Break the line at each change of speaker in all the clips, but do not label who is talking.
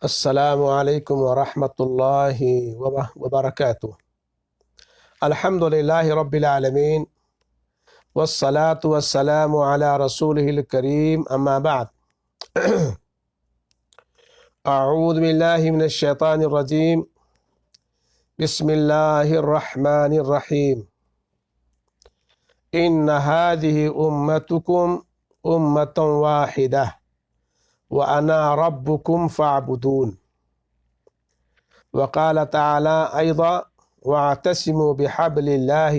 السلام علیکم ورحمۃ اللہ وبرکاتہ۔ الحمد للہ رب العالمین والصلاة والسلام علی رسولہ الکریم، اما بعد۔ اعوذ باللہ من الشیطان الرجیم، بسم اللہ الرحمن الرحیم۔ ان هذه امتکم امۃ واحدہ وَأَنَا رَبُّكُمْ فَاعْبُدُونِ۔ وقال تعالی أيضا وَاعْتَصِمُوا بِحَبْلِ اللَّهِ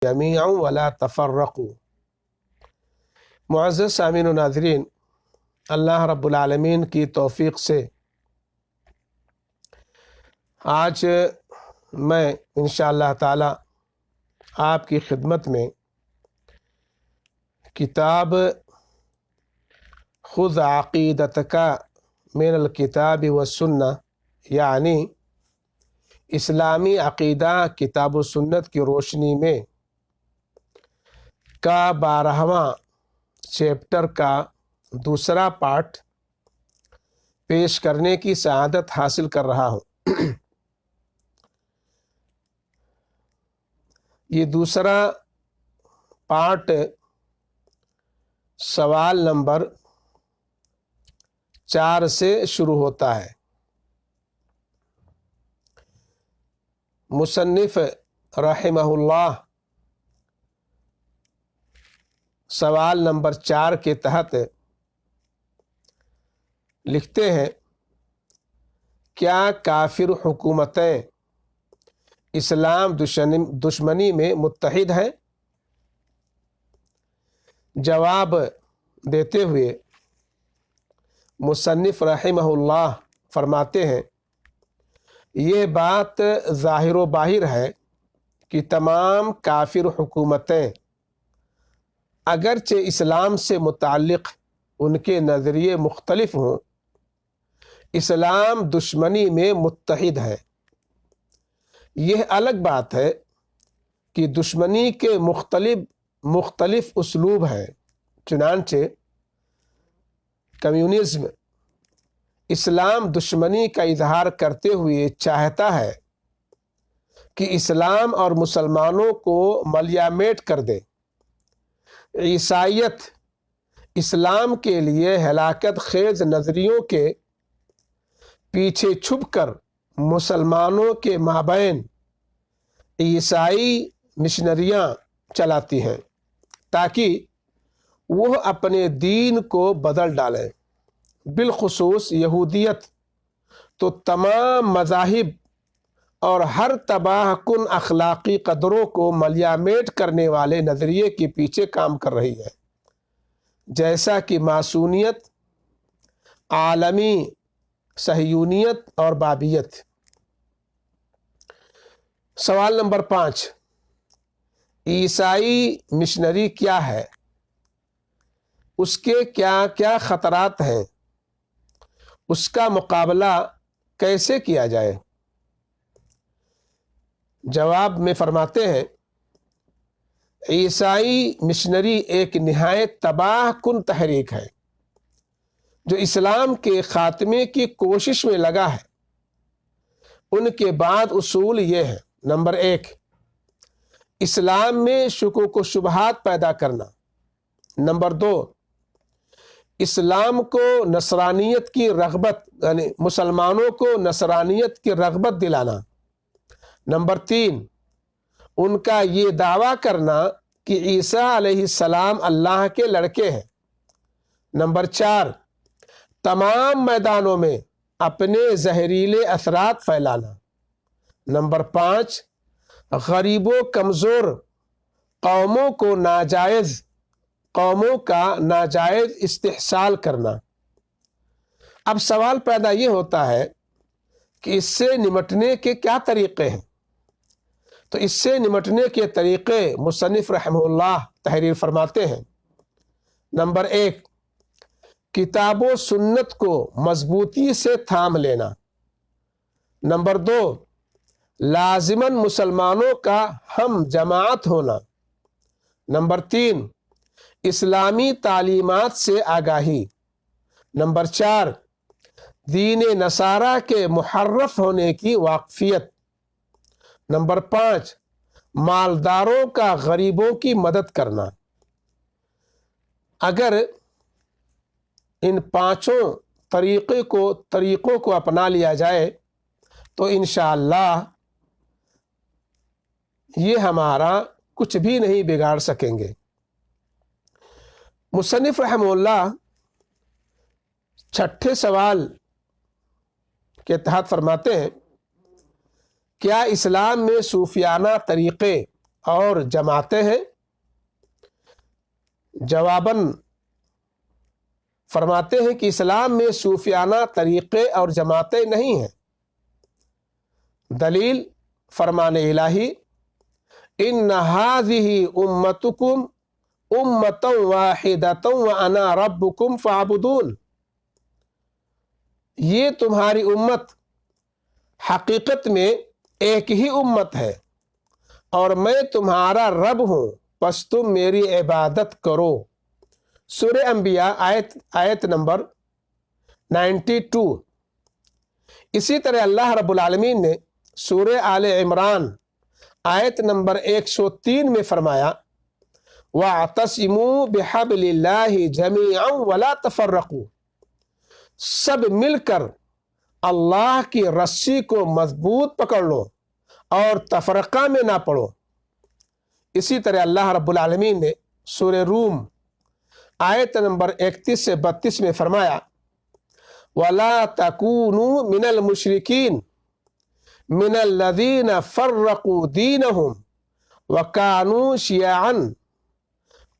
جَمِيعًا وَلَا تَفَرَّقُوا۔ معزز سامعین و ناظرین، اللہ رب العالمین کی توفیق سے آج میں انشاءاللہ تعالی آپ کی خدمت میں کتاب خذ عقیدتک من الکتاب والسنہ، یعنی اسلامی عقیدہ کتاب و سنت کی روشنی میں کا 12واں چیپٹر کا دوسرا پارٹ پیش کرنے کی سعادت حاصل کر رہا ہوں۔ یہ دوسرا پارٹ سوال نمبر 4 سے شروع ہوتا ہے۔ مصنف رحمہ اللہ سوال نمبر 4 کے تحت لکھتے ہیں، کیا کافر حکومتیں اسلام دشمنی میں متحد ہیں؟ جواب دیتے ہوئے مصنف رحمہ اللہ فرماتے ہیں، یہ بات ظاہر و باہر ہے کہ تمام کافر حکومتیں اگرچہ اسلام سے متعلق ان کے نظریے مختلف ہوں، اسلام دشمنی میں متحد ہے۔ یہ الگ بات ہے کہ دشمنی کے مختلف اسلوب ہیں۔ چنانچہ کمیونزم اسلام دشمنی کا اظہار کرتے ہوئے چاہتا ہے کہ اسلام اور مسلمانوں کو ملیامیٹ کر دے۔ عیسائیت اسلام کے لیے ہلاکت خیز نظریوں کے پیچھے چھپ کر مسلمانوں کے مابین عیسائی مشنریاں چلاتی ہیں تاکہ وہ اپنے دین کو بدل ڈالیں۔ بالخصوص یہودیت تو تمام مذاہب اور ہر تباہ کن اخلاقی قدروں کو ملیامیٹ کرنے والے نظریے کے پیچھے کام کر رہی ہے، جیسا کہ ماسونیت، عالمی صہیونیت اور بابیت۔ سوال نمبر 5، عیسائی مشنری کیا ہے؟ اس کے کیا کیا خطرات ہیں؟ اس کا مقابلہ کیسے کیا جائے؟ جواب میں فرماتے ہیں، عیسائی مشنری ایک نہایت تباہ کن تحریک ہے جو اسلام کے خاتمے کی کوشش میں لگا ہے۔ ان کے بعد اصول یہ ہیں: نمبر 1، اسلام میں شکوک و شبہات پیدا کرنا۔ نمبر 2، اسلام کو نصرانیت کی رغبت یعنی مسلمانوں کو نصرانیت کی رغبت دلانا۔ نمبر 3، ان کا یہ دعویٰ کرنا کہ عیسیٰ علیہ السلام اللہ کے لڑکے ہیں۔ نمبر 4، تمام میدانوں میں اپنے زہریلے اثرات پھیلانا۔ نمبر 5، غریب و کمزور قوموں کا ناجائز استحصال کرنا۔ اب سوال پیدا یہ ہوتا ہے کہ اس سے نمٹنے کے کیا طریقے ہیں؟ تو اس سے نمٹنے کے طریقے مصنف رحمہ اللہ تحریر فرماتے ہیں۔ نمبر 1، کتاب و سنت کو مضبوطی سے تھام لینا۔ نمبر 2، لازماً مسلمانوں کا ہم جماعت ہونا۔ نمبر 3، اسلامی تعلیمات سے آگاہی۔ نمبر 4، دین نصارہ کے محرف ہونے کی واقفیت۔ نمبر 5، مالداروں کا غریبوں کی مدد کرنا۔ اگر ان 5 طریقوں کو اپنا لیا جائے تو انشاءاللہ یہ ہمارا کچھ بھی نہیں بگاڑ سکیں گے۔ مصنف رحمہ اللہ 6 سوال کے تحت فرماتے ہیں، کیا اسلام میں صوفیانہ طریقے اور جماعتیں ہیں؟ جواباً فرماتے ہیں کہ اسلام میں صوفیانہ طریقے اور جماعتیں نہیں ہیں۔ دلیل فرمان الہی، ان هذه امتکم امۃ واحدۃ وانا ربکم فاعبدون۔ یہ تمہاری امت حقیقت میں ایک ہی امت ہے اور میں تمہارا رب ہوں، پس تم میری عبادت کرو۔ سورہ انبیاء آیت نمبر 92۔ اسی طرح اللہ رب العالمین نے سورہ آل عمران آیت نمبر 103 میں فرمایا، وَاعْتَصِمُوا بِحَبْلِ اللَّهِ جَمِيعًا وَلَا تَفَرَّقُوا۔ سب مل کر اللہ کی رسی کو مضبوط پکڑ لو اور تفرقہ میں نہ پڑو۔ اسی طرح اللہ رب العالمین نے سورہ روم آیت نمبر 31 سے 32 میں فرمایا، وَلَا تَكُونُوا مِنَ الْمُشْرِكِينَ مِنَ الَّذِينَ فَرَّقُوا دِينَهُمْ وَكَانُوا شِيَعًا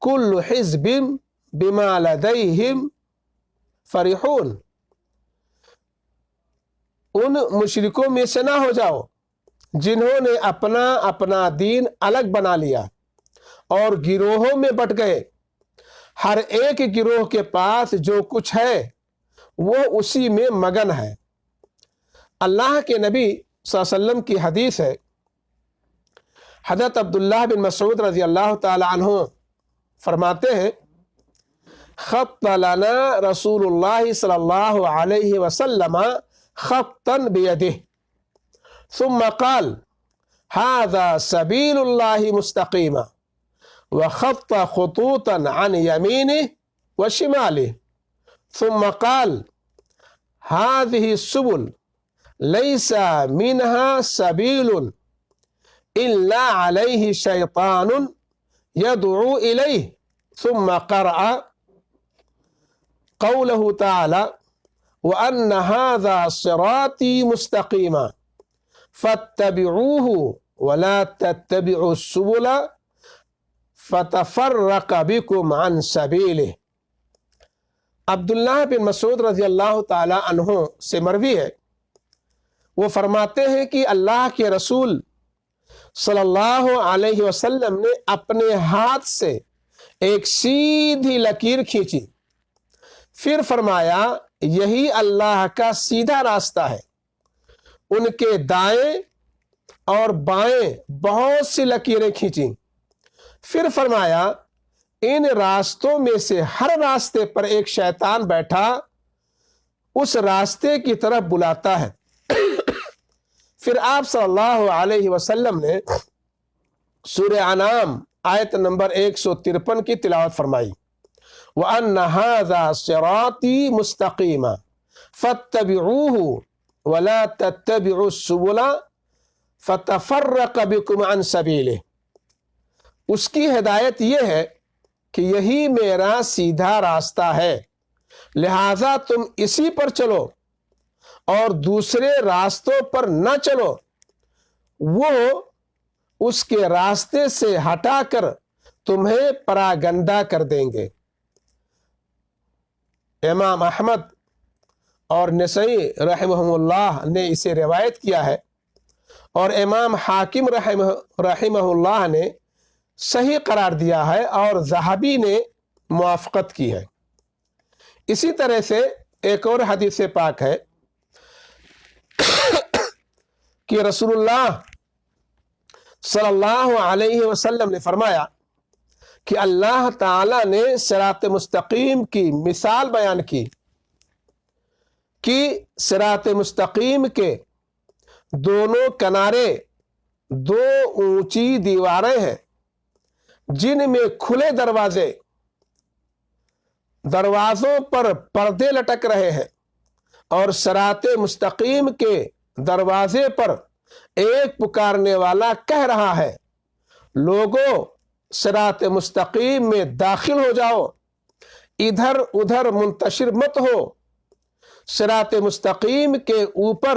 كُلُّ حِزْبٍ بِمَا لَدَيْهِمْ فَرِحُونَ۔ ان مشرکوں میں سے نہ ہو جاؤ جنہوں نے اپنا دین الگ بنا لیا اور گروہوں میں بٹ گئے، ہر ایک گروہ کے پاس جو کچھ ہے وہ اسی میں مگن ہے۔ اللہ کے نبی صلی اللہ علیہ وسلم کی حدیث ہے، حضرت عبداللہ بن مسعود رضی اللہ تعالی عنہ فرماتے ہیں، خط لنا رسول اللہ صلی اللہ علیہ وسلم خطا بیدہ ثم قال هذا سبیل اللہ مستقیما وخط خطوطا عن يمينه وشماله ثم قال هذه السبل ليس منها سبيل إلا عليه شيطان يدعو إليه ثم قرأ قوله تعالى وأن هذا صراطي مستقيما فاتبعوه ولا تتبعوا السبل فتفرق بكم عن سبيله۔ عبداللہ بن مسعود رضی اللہ تعالی عنہ سے مروی ہے، وہ فرماتے ہیں کہ اللہ کے رسول صلی اللہ علیہ وسلم نے اپنے ہاتھ سے ایک سیدھی لکیر کھینچی، پھر فرمایا یہی اللہ کا سیدھا راستہ ہے۔ ان کے دائیں اور بائیں بہت سی لکیریں کھینچیں، پھر فرمایا ان راستوں میں سے ہر راستے پر ایک شیطان بیٹھا اس راستے کی طرف بلاتا ہے۔ پھر آپ صلی اللہ علیہ وسلم نے سورہ انعام آیت نمبر 153 کی تلاوت فرمائی، وَأَنَّ هَذَا صِرَاطِي مُسْتَقِيمًا فَاتَّبِعُوهُ وَلَا تَتَّبِعُوا السُّبُلَ فَتَفَرَّقَ بِكُمْ عَنْ سَبِيلِهِ۔ اس کی ہدایت یہ ہے کہ یہی میرا سیدھا راستہ ہے، لہذا تم اسی پر چلو اور دوسرے راستوں پر نہ چلو، وہ اس کے راستے سے ہٹا کر تمہیں پراگندہ کر دیں گے۔ امام احمد اور نسائی رحمہ اللہ نے اسے روایت کیا ہے اور امام حاکم رحمہ اللہ نے صحیح قرار دیا ہے اور ذہبی نے موافقت کی ہے۔ اسی طرح سے ایک اور حدیث پاک ہے کہ رسول اللہ صلی اللہ علیہ وسلم نے فرمایا کہ اللہ تعالی نے صراط مستقیم کی مثال بیان کی کہ صراط مستقیم کے دونوں کنارے دو اونچی دیواریں ہیں جن میں کھلے دروازوں پر پردے لٹک رہے ہیں، اور صراط مستقیم کے دروازے پر ایک پکارنے والا کہہ رہا ہے، لوگوں صراط مستقیم میں داخل ہو جاؤ، ادھر ادھر منتشر مت ہو۔ صراط مستقیم کے اوپر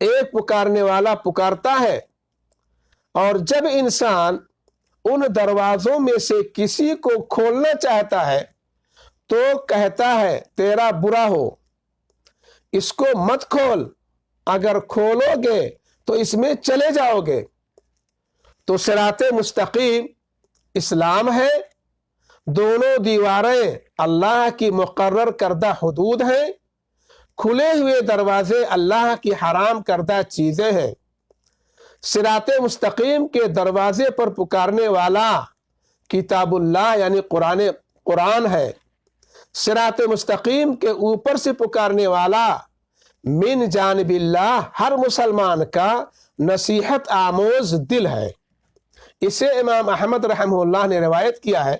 ایک پکارنے والا پکارتا ہے، اور جب انسان ان دروازوں میں سے کسی کو کھولنا چاہتا ہے تو کہتا ہے تیرا برا ہو، اس کو مت کھول، اگر کھولو گے تو اس میں چلے جاؤ گے۔ تو صراط مستقیم اسلام ہے، دونوں دیواریں اللہ کی مقرر کردہ حدود ہیں، کھلے ہوئے دروازے اللہ کی حرام کردہ چیزیں ہیں۔ صراط مستقیم کے دروازے پر پکارنے والا کتاب اللہ یعنی قرآن ہے، صراط مستقیم کے اوپر سے پکارنے والا من جانب اللہ ہر مسلمان کا نصیحت آموز دل ہے۔ اسے امام احمد رحمہ اللہ نے روایت کیا ہے،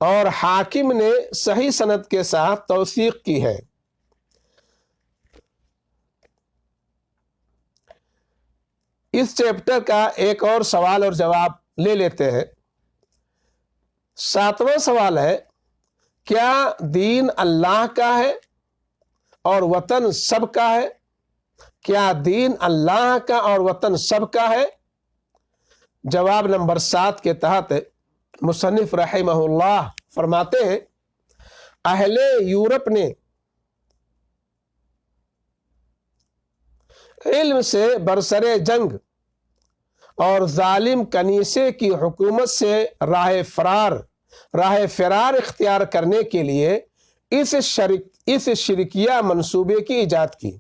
اور حاکم نے صحیح سند کے ساتھ توثیق کی ہے۔ اس چیپٹر کا ایک اور سوال اور جواب لے لیتے ہیں۔ 7واں سوال ہے، کیا دین اللہ کا ہے اور وطن سب کا ہے؟ کیا دین اللہ کا اور وطن سب کا ہے؟ جواب نمبر 7 کے تحت مصنف رحمہ اللہ فرماتے ہیں، اہل یورپ نے علم سے برسر جنگ اور ظالم کنیسے کی حکومت سے راہ فرار اختیار کرنے کے لیے اس شرکیہ منصوبے کی ایجاد کی۔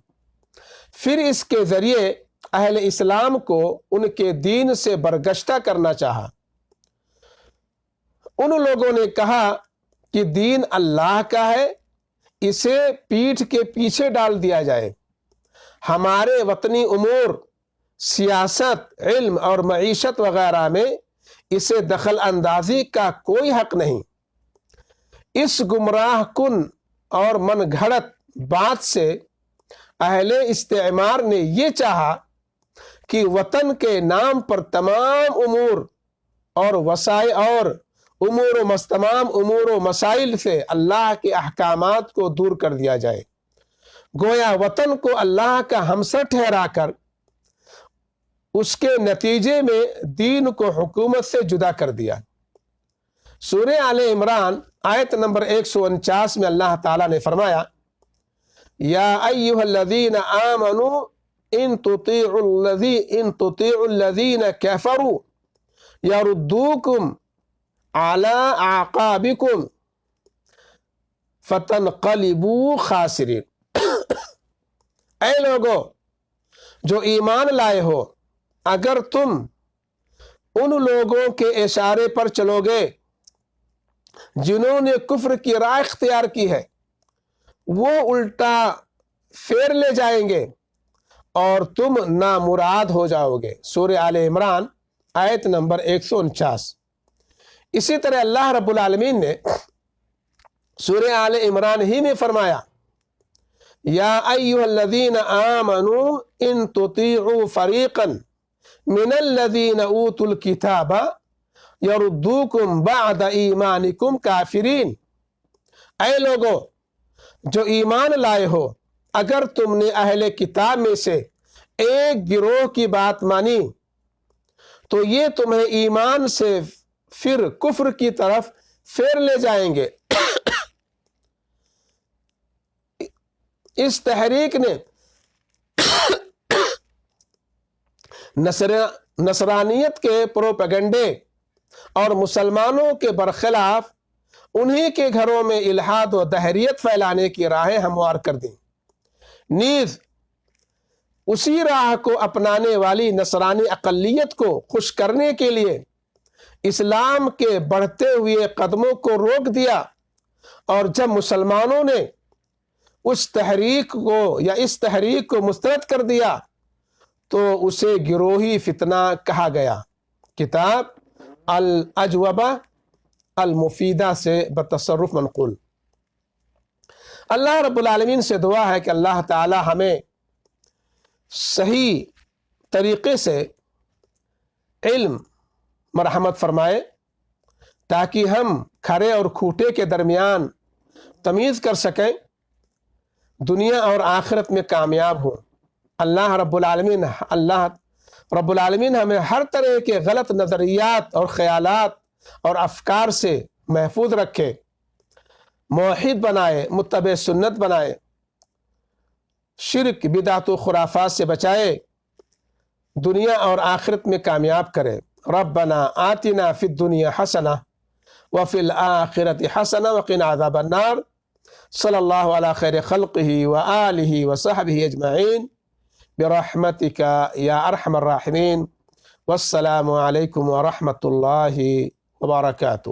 پھر اس کے ذریعے اہل اسلام کو ان کے دین سے برگشتہ کرنا چاہا۔ ان لوگوں نے کہا کہ دین اللہ کا ہے، اسے پیٹھ کے پیچھے ڈال دیا جائے، ہمارے وطنی امور، سیاست، علم اور معیشت وغیرہ میں اسے دخل اندازی کا کوئی حق نہیں۔ اس گمراہ کن اور من گھڑت بات سے اہل استعمار نے یہ چاہا کہ وطن کے نام پر تمام امور و مسائل سے اللہ کے احکامات کو دور کر دیا جائے، گویا وطن کو اللہ کا ہمسر ٹھہرا کر اس کے نتیجے میں دین کو حکومت سے جدا کر دیا۔ سورہ آل عمران آیت نمبر 149 میں اللہ تعالیٰ نے فرمایا، یا ایھا الذین آمنوا ان تطیعوا الذین کفروا یردوکم علی اعقابکم فتنقلبوا خاسرین۔ اے لوگو جو ایمان لائے ہو، اگر تم ان لوگوں کے اشارے پر چلو گے جنہوں نے کفر کی راہ اختیار کی ہے، وہ الٹا پھیر لے جائیں گے اور تم نامراد ہو جاؤ گے۔ سورہ آل عمران آیت نمبر 149۔ اسی طرح اللہ رب العالمین نے سورہ آل عمران ہی میں فرمایا، یا ایھا الذین آمنوا ان تطیعوا فریقا من الذین اوتوا الکتاب یردوکم بعد ایمانکم کافرین۔ اے لوگو جو ایمان لائے ہو، اگر تم نے اہل کتاب میں سے ایک گروہ کی بات مانی تو یہ تمہیں ایمان سے پھر کفر کی طرف پھیر لے جائیں گے۔ اس تحریک نے نصرانیت کے پروپیگنڈے اور مسلمانوں کے برخلاف انہی کے گھروں میں الحاد و دہریت پھیلانے کی راہیں ہموار کر دیں۔ نیز اسی راہ کو اپنانے والی نصرانی اقلیت کو خوش کرنے کے لیے اسلام کے بڑھتے ہوئے قدموں کو روک دیا، اور جب مسلمانوں نے اس تحریک کو یا اس تحریک کو مسترد کر دیا تو اسے گروہی فتنہ کہا گیا۔ کتاب الاجوبہ المفیدہ سے بتصرف منقول۔ اللہ رب العالمین سے دعا ہے کہ اللہ تعالی ہمیں صحیح طریقے سے علم مرحمت فرمائے تاکہ ہم کھرے اور کھوٹے کے درمیان تمیز کر سکیں، دنیا اور آخرت میں کامیاب ہوں۔ اللہ رب العالمین ہمیں ہر طرح کے غلط نظریات اور خیالات اور افکار سے محفوظ رکھے، موحد بنائے، متبع سنت بنائے، شرک بدعت و خرافات سے بچائے، دنیا اور آخرت میں کامیاب کرے۔ ربنا آتنا فی الدنیا حسنہ وفی الآخرۃ حسنہ وقنا عذاب النار۔ صلی اللہ علی خیر خلقہ وآلہ وصحبہ اجمعین برحمتک یا ارحم الراحمین۔ والسلام علیکم ورحمۃ اللہ وبرکاتہ۔